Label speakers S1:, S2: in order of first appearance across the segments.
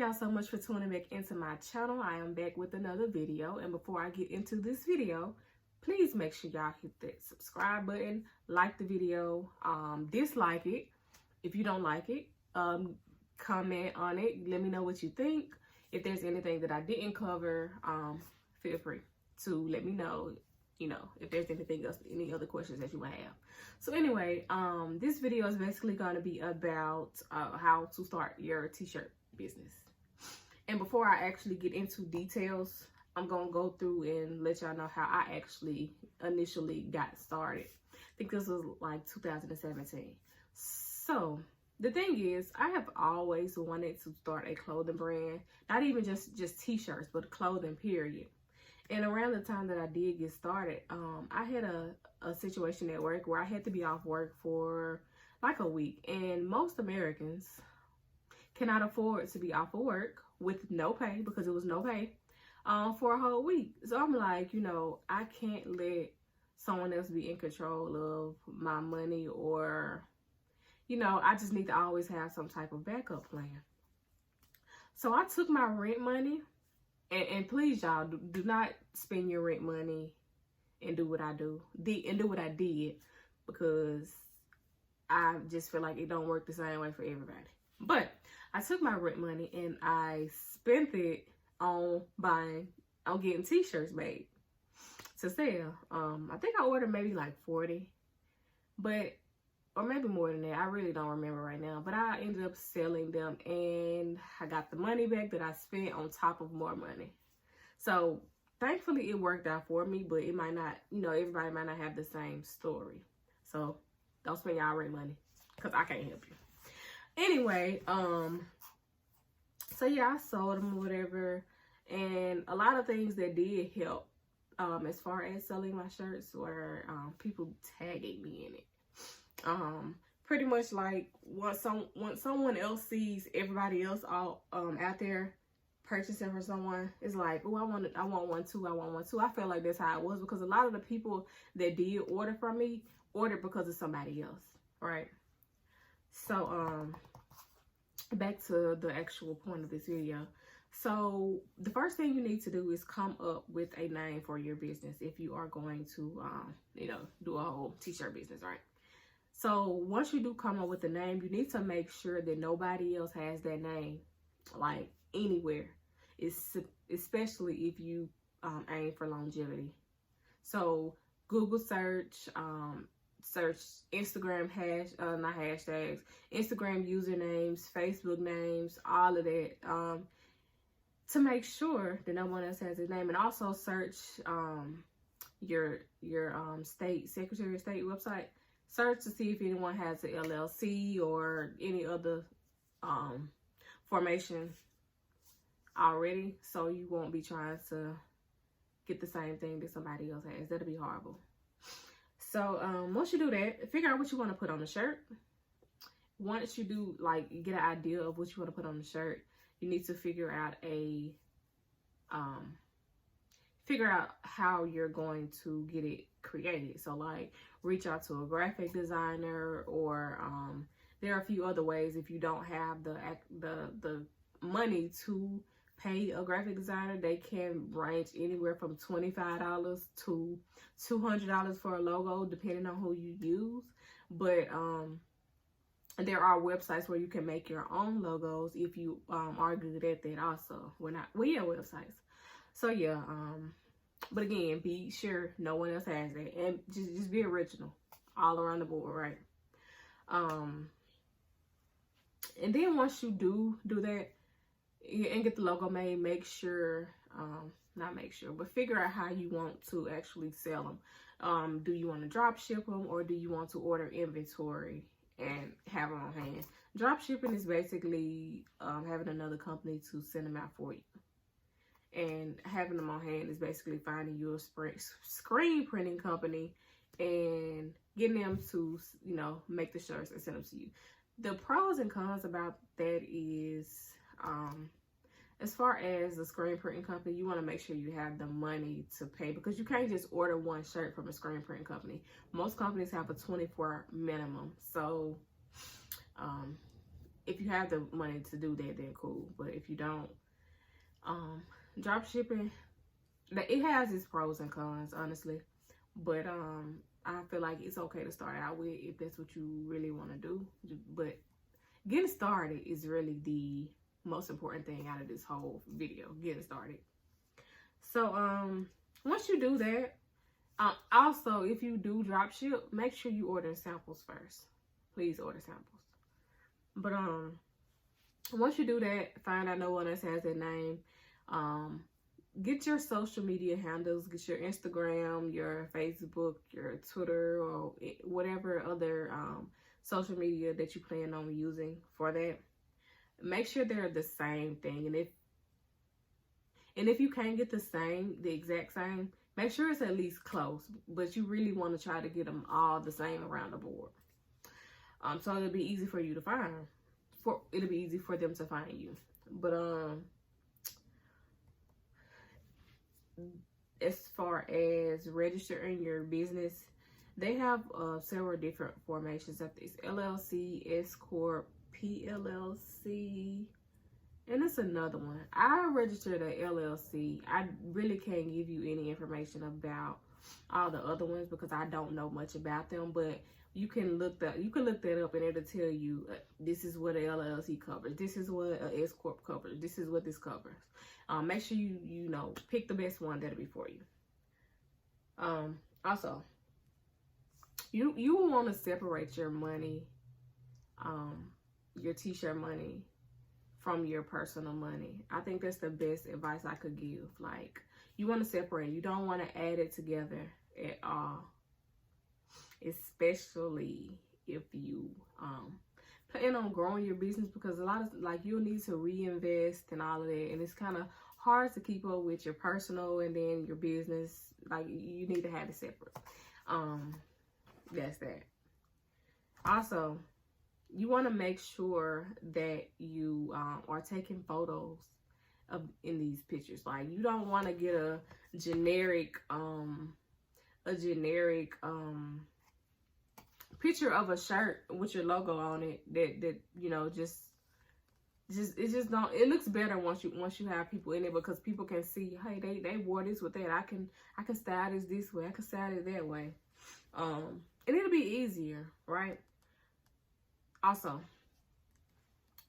S1: y'all so much for tuning back into my channel. I am back with another video, and before I get into this video, please make sure y'all hit that subscribe button, like the video, dislike it if you don't like it, comment on it, let me know what you think. If there's anything that I didn't cover, feel free to let me know, if there's anything else, any other questions that you might have. So anyway, this video is basically going to be about how to start your t-shirt business. And before I actually get into details, I'm going to go through and let y'all know how I actually initially got started. I think this was like 2017. So the thing is, I have always wanted to start a clothing brand, not even just t-shirts, but clothing period. And around the time that I did get started, I had a situation at work where I had to be off work for like a week. And most Americans cannot afford to be off of work with no pay, because it was no pay, for a whole week. So I'm like, I can't let someone else be in control of my money, or, I just need to always have some type of backup plan. So I took my rent money, and please, y'all, do not spend your rent money and do what I do, and do what I did, because I just feel like it don't work the same way for everybody. But I took my rent money and I spent it on getting t-shirts made to sell. I think I ordered maybe like 40, or maybe more than that. I really don't remember right now. But I ended up selling them, and I got the money back that I spent on top of more money. So thankfully it worked out for me, but it might not, everybody might not have the same story. So don't spend y'all rent money, because I can't help you. Anyway, so yeah, I sold them or whatever. And a lot of things that did help, as far as selling my shirts, were people tagging me in it. Pretty much like once someone else sees everybody else out there purchasing for someone, it's like, oh, I want one too. I felt like that's how it was, because a lot of the people that did order from me ordered because of somebody else, right? So back to the actual point of this video. So the first thing you need to do is come up with a name for your business if you are going to do a whole t-shirt business, right? So once you do come up with a name, you need to make sure that nobody else has that name, like, anywhere. Especially if you aim for longevity. So Google search, search Instagram not hashtags, Instagram usernames, Facebook names, all of that, to make sure that no one else has his name. And also search your state, Secretary of State website. Search to see if anyone has an LLC or any other formation already, so you won't be trying to get the same thing that somebody else has. That'll be horrible. So once you do that, figure out what you want to put on the shirt. Once you do, you get an idea of what you want to put on the shirt, you need to figure out how you're going to get it created. So reach out to a graphic designer, or there are a few other ways. If you don't have the money to pay a graphic designer, they can range anywhere from $25 to $200 for a logo, depending on who you use. But there are websites where you can make your own logos if you are good at that also. We have websites. So yeah, but again, be sure no one else has that, and just be original all around the board, right? And then once you do that and get the logo made, but figure out how you want to actually sell them. Do you want to drop ship them, or do you want to order inventory and have them on hand? Drop shipping is basically having another company to send them out for you. And having them on hand is basically finding you a screen printing company and getting them to, make the shirts and send them to you. The pros and cons about that is, as far as the screen printing company, you want to make sure you have the money to pay, because you can't just order one shirt from a screen printing company. Most companies have a 24 minimum. So If you have the money to do that, then cool. But if you don't, drop shipping, it has its pros and cons, honestly. But I feel like it's okay to start out with if that's what you really want to do. But getting started is really the most important thing out of this whole video, getting started. So once you do that, also if you do drop ship, make sure you order samples first. Please order samples. But once you do that, find out no one else has that name. Get your social media handles, get your Instagram, your Facebook, your Twitter, or whatever other social media that you plan on using for that. Make sure they're the same thing. And if you can't get the exact same, make sure it's at least close. But you really want to try to get them all the same around the board. So it'll be easy for you to find. It'll be easy for them to find you. But as far as registering your business, they have several different formations. It's LLC, S Corp, PLLC, and it's another one. I registered a LLC. I really can't give you any information about all the other ones because I don't know much about them. But you can look that up, and it'll tell you this is what a LLC covers. This is what a S Corp covers. This is what this covers. Make sure you know, pick the best one that'll be for you. Also, you will want to separate your money, your t-shirt money, from your personal money. I think that's the best advice I could give. Like, you want to separate. You don't want to add it together at all, especially if you plan on growing your business, because a lot of, like, you'll need to reinvest and all of that, and it's kind of hard to keep up with your personal and then your business. Like, you need to have it separate. That's that. Also, you want to make sure that you are taking photos in these pictures. Like, you don't want to get a generic picture of a shirt with your logo on it that you know, it looks better once you have people in it, because people can see, hey, they wore this with that. I can style this way, I can style it that way, and it'll be easier, right? Also,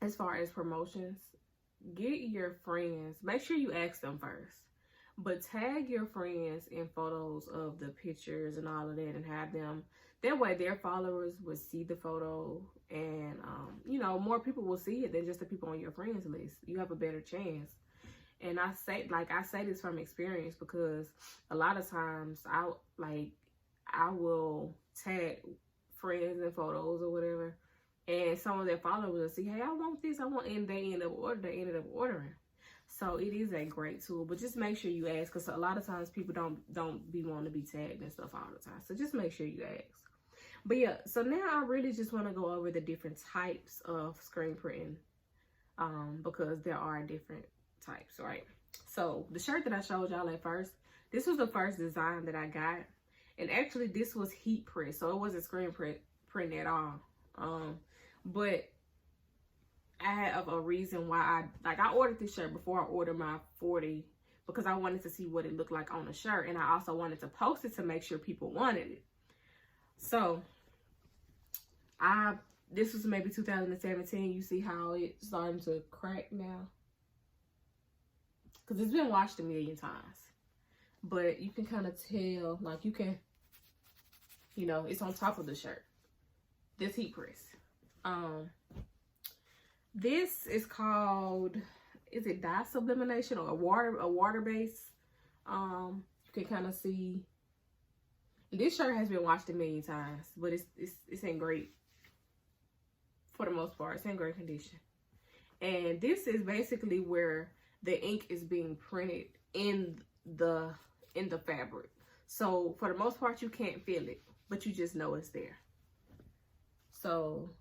S1: as far as promotions, get your friends, make sure you ask them first, but tag your friends in photos of the pictures and all of that, and have them, that way their followers will see the photo, and you know, more people will see it than just the people on your friends list. You have a better chance. And I say this from experience, because a lot of times I will tag friends in photos or whatever, and some of their followers will see, hey, I want this, and they ended up ordering. So it is a great tool, but just make sure you ask, because a lot of times people don't be wanting to be tagged and stuff all the time. So just make sure you ask. But yeah, so now I really just want to go over the different types of screen printing, because there are different types, right? So the shirt that I showed y'all at first, this was the first design that I got, and actually this was heat press, so it wasn't screen print at all. But I have a reason why I ordered this shirt before I ordered my 40, because I wanted to see what it looked like on the shirt, and I also wanted to post it to make sure people wanted it. So this was maybe 2017. You see how it's starting to crack now, because it's been washed a million times, but you can kind of tell, like, you can, you know, it's on top of the shirt. This heat press. This is called, is it dye sublimation or a water base? You can kind of see. This shirt has been washed a million times, but it's in great, for the most part, it's in great condition. And this is basically where the ink is being printed in the fabric. So for the most part, you can't feel it, but you just know it's there. So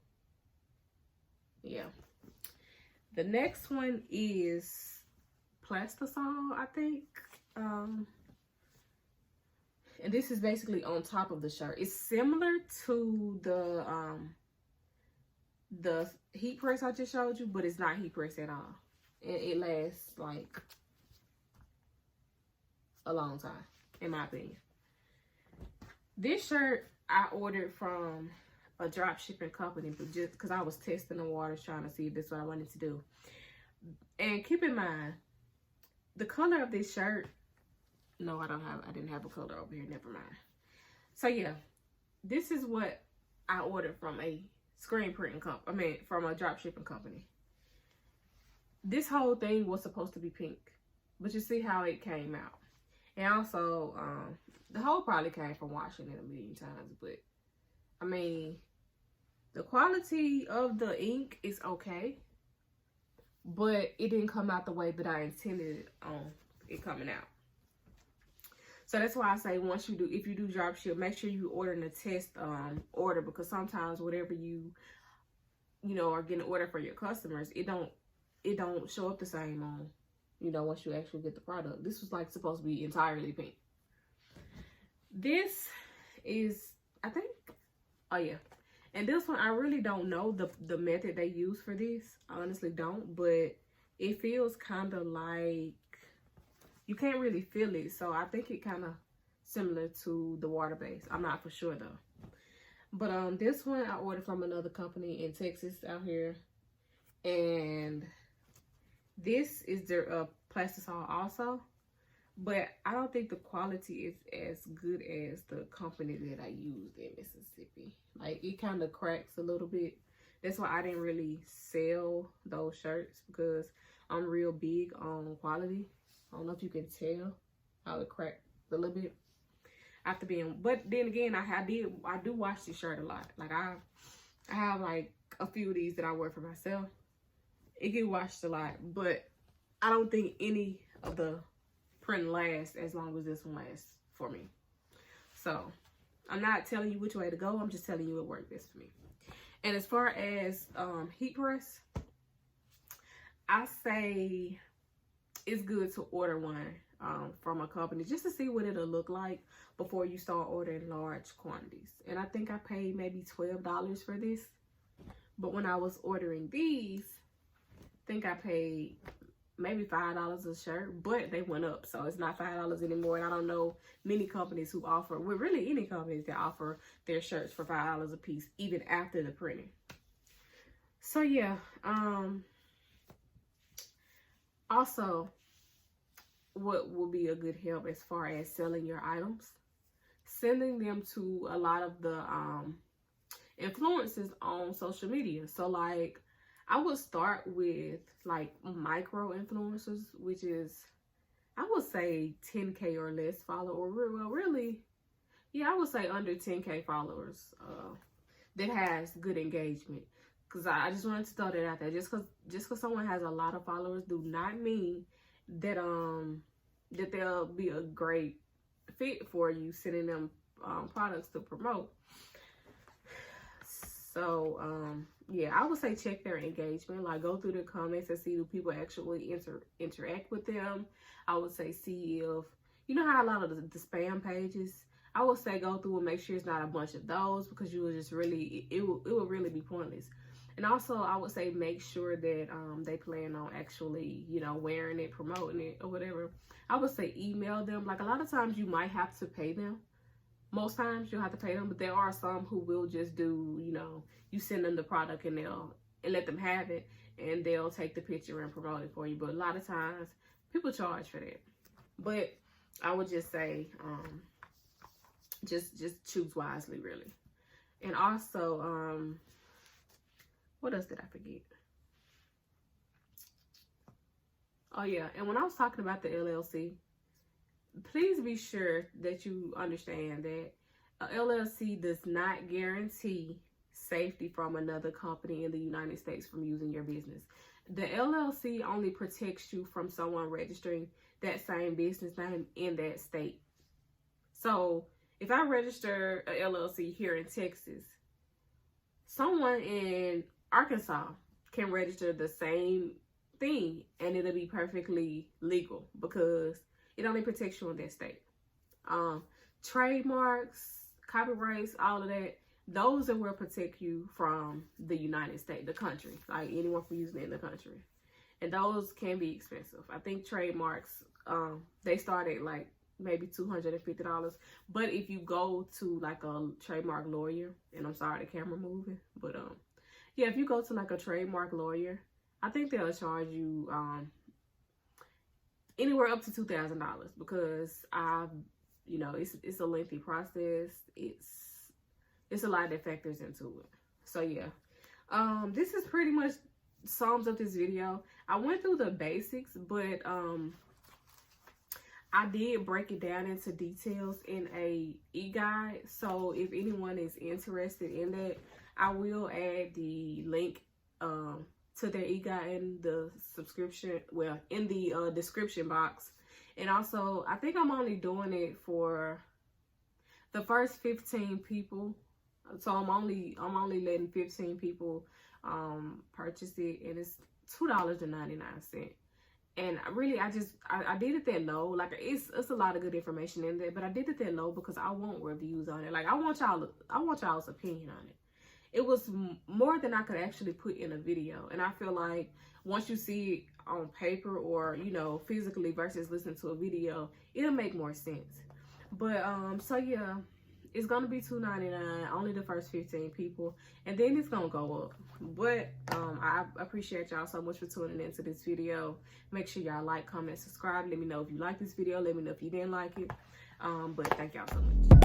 S1: yeah. The next one is plastisol, I think. And this is basically on top of the shirt. It's similar to the heat press I just showed you, but it's not heat press at all. And it lasts like a long time, in my opinion. This shirt I ordered from a drop shipping company, but just because I was testing the waters trying to see if this is what I wanted to do. And keep in mind, the color of this shirt, no, I didn't have a color over here, never mind. So yeah, this is what I ordered from a screen printing company, from a drop shipping company. This whole thing was supposed to be pink, but you see how it came out. And also, the whole probably came from washing it a million times, but I mean, the quality of the ink is okay, but it didn't come out the way that I intended it on it coming out. So that's why I say if you do drop ship, make sure you order in a test order, because sometimes whatever you are getting order for your customers, it don't show up the same on, once you actually get the product. This was like supposed to be entirely pink. This is, I think, oh yeah. And this one, I really don't know the method they use for this. I honestly don't, but it feels kind of like, you can't really feel it. So I think it kind of similar to the water base. I'm not for sure though. But this one I ordered from another company in Texas out here. And this is their plastisol also. But I don't think the quality is as good as the company that I used in Mississippi. Like, it kind of cracks a little bit. That's why I didn't really sell those shirts, because I'm real big on quality. I don't know if you can tell how it cracked a little bit after being, but then again, I do wash this shirt a lot. Like, I have like a few of these that I wear for myself. It get washed a lot, but I don't think any of the print lasts as long as this one lasts for me. So I'm not telling you which way to go. I'm just telling you it worked best for me. And as far as heat press, I say it's good to order one from a company just to see what it'll look like before you start ordering large quantities. And I think I paid maybe $12 for this. But when I was ordering these, I think I paid maybe $5 a shirt, but they went up, so it's not $5 anymore. And I don't know many companies who offer, well, really any companies that offer their shirts for $5 a piece, even after the printing. So yeah, also, what will be a good help as far as selling your items, sending them to a lot of the influencers on social media. So like, I would start with like micro influencers, which is, I would say 10K or less follow, or really, yeah, I would say under 10K followers that has good engagement. Because I just wanted to throw that out there. Just because someone has a lot of followers do not mean that that they'll be a great fit for you, sending them products to promote. So yeah, I would say check their engagement. Like, go through the comments and see do people actually interact with them. I would say see if, you know how a lot of the spam pages, I would say go through and make sure it's not a bunch of those, because you will just really, it will really be pointless. And also, I would say make sure that they plan on actually, wearing it, promoting it, or whatever. I would say email them. Like, a lot of times you might have to pay them. Most times you'll have to pay them, but there are some who will just do, you send them the product and let them have it, and they'll take the picture and promote it for you. But a lot of times people charge for that. But I would just say, just choose wisely, really. And also, what else did I forget? Oh yeah, and when I was talking about the LLC, please be sure that you understand that a LLC does not guarantee safety from another company in the United States from using your business. The LLC only protects you from someone registering that same business name in that state. So if I register a LLC here in Texas, someone in Arkansas can register the same thing and it'll be perfectly legal, because it only protects you in that state. Trademarks, copyrights, all of that, those that will protect you from the United States, the country, like anyone from using it in the country. And those can be expensive. I think trademarks, they start at like maybe $250. But if you go to like a trademark lawyer, and I'm sorry, the camera moving, but yeah, if you go to like a trademark lawyer, I think they'll charge you anywhere up to $2,000, because you know, it's a lengthy process. It's a lot that factors into it. So yeah, this is pretty much sums up this video. I went through the basics, but I did break it down into details in a eGuide. So if anyone is interested in that, I will add the link to their eGuide in the subscription, well, in the description box. And also, I think I'm only doing it for the first 15 people. So I'm only letting 15 people purchase it, and it's $2.99. And really, I did it that low. Like, it's a lot of good information in there, but I did it that low because I want reviews on it. Like, I want y'all's opinion on it. It was more than I could actually put in a video, and I feel like once you see it on paper, or you know, physically, versus listening to a video, it'll make more sense. But so yeah, it's gonna be $2.99, only the first 15 people, and then it's gonna go up. But I appreciate y'all so much for tuning into this video. Make sure y'all like, comment, subscribe. Let me know if you like this video. Let me know if you didn't like it. But thank y'all so much.